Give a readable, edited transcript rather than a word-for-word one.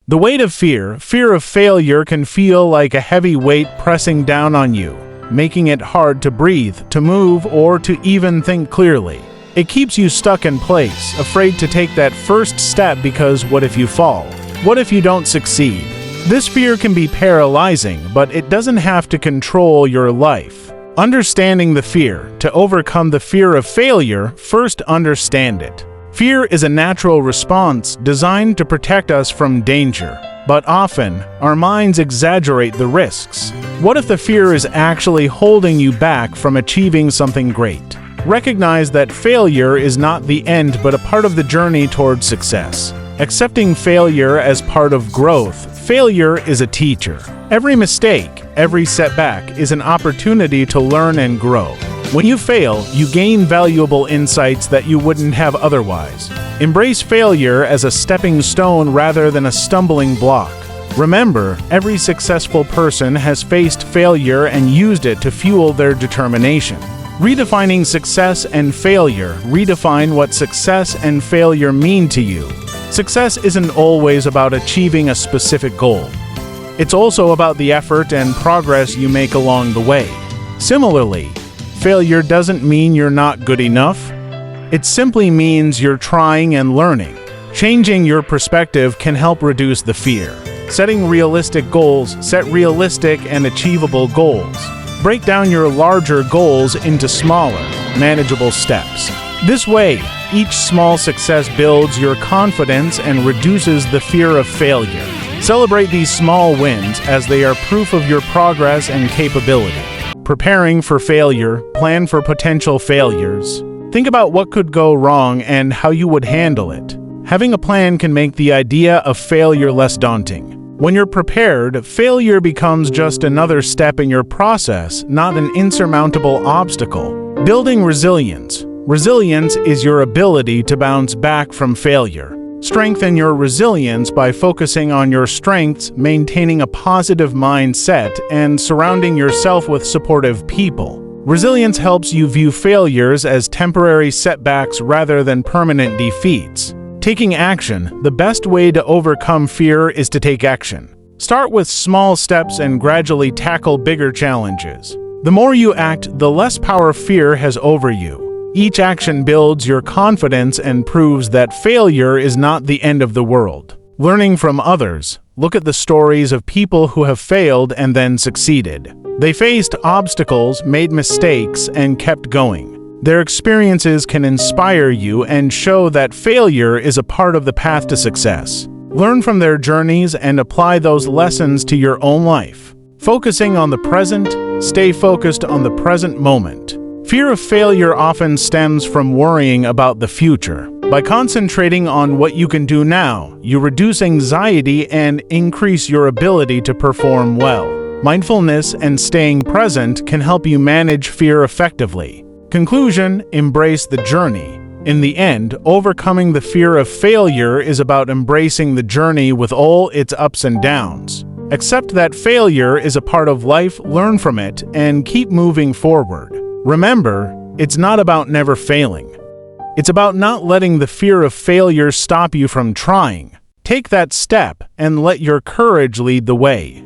The weight of fear of failure can feel like a heavy weight pressing down on you, making it hard to breathe, to move, or to even think clearly. It keeps you stuck in place, afraid to take that first step because what if you fall? What if you don't succeed? This fear can be paralyzing, but it doesn't have to control your life. Understanding the fear. To overcome the fear of failure, first understand it. Fear is a natural response designed to protect us from danger, but often, our minds exaggerate the risks. What if the fear is actually holding you back from achieving something great? Recognize that failure is not the end but a part of the journey towards success. Accepting failure as part of growth. Failure is a teacher. Every mistake, every setback is an opportunity to learn and grow. When you fail, you gain valuable insights that you wouldn't have otherwise. Embrace failure as a stepping stone rather than a stumbling block. Remember, every successful person has faced failure and used it to fuel their determination. Redefining success and failure. Redefine what success and failure mean to you. Success isn't always about achieving a specific goal. It's also about the effort and progress you make along the way. Similarly, failure doesn't mean you're not good enough. It simply means you're trying and learning. Changing your perspective can help reduce the fear. Setting realistic goals. Set realistic and achievable goals. Break down your larger goals into smaller, manageable steps. This way, each small success builds your confidence and reduces the fear of failure. Celebrate these small wins as they are proof of your progress and capability. Preparing for failure. Plan for potential failures. Think about what could go wrong and how you would handle it. Having a plan can make the idea of failure less daunting. When you're prepared, failure becomes just another step in your process, not an insurmountable obstacle. Building resilience. Resilience is your ability to bounce back from failure. Strengthen your resilience by focusing on your strengths, maintaining a positive mindset, and surrounding yourself with supportive people. Resilience helps you view failures as temporary setbacks rather than permanent defeats. Taking action. The best way to overcome fear is to take action. Start with small steps and gradually tackle bigger challenges. The more you act, the less power fear has over you. Each action builds your confidence and proves that failure is not the end of the world. Learning from others. Look at the stories of people who have failed and then succeeded. They faced obstacles, made mistakes, and kept going. Their experiences can inspire you and show that failure is a part of the path to success. Learn from their journeys and apply those lessons to your own life. Focusing on the present. Stay focused on the present moment. Fear of failure often stems from worrying about the future. By concentrating on what you can do now, you reduce anxiety and increase your ability to perform well. Mindfulness and staying present can help you manage fear effectively. Conclusion: embrace the journey. In the end, overcoming the fear of failure is about embracing the journey with all its ups and downs. Accept that failure is a part of life, learn from it, and keep moving forward. Remember, it's not about never failing. It's about not letting the fear of failure stop you from trying. Take that step and let your courage lead the way.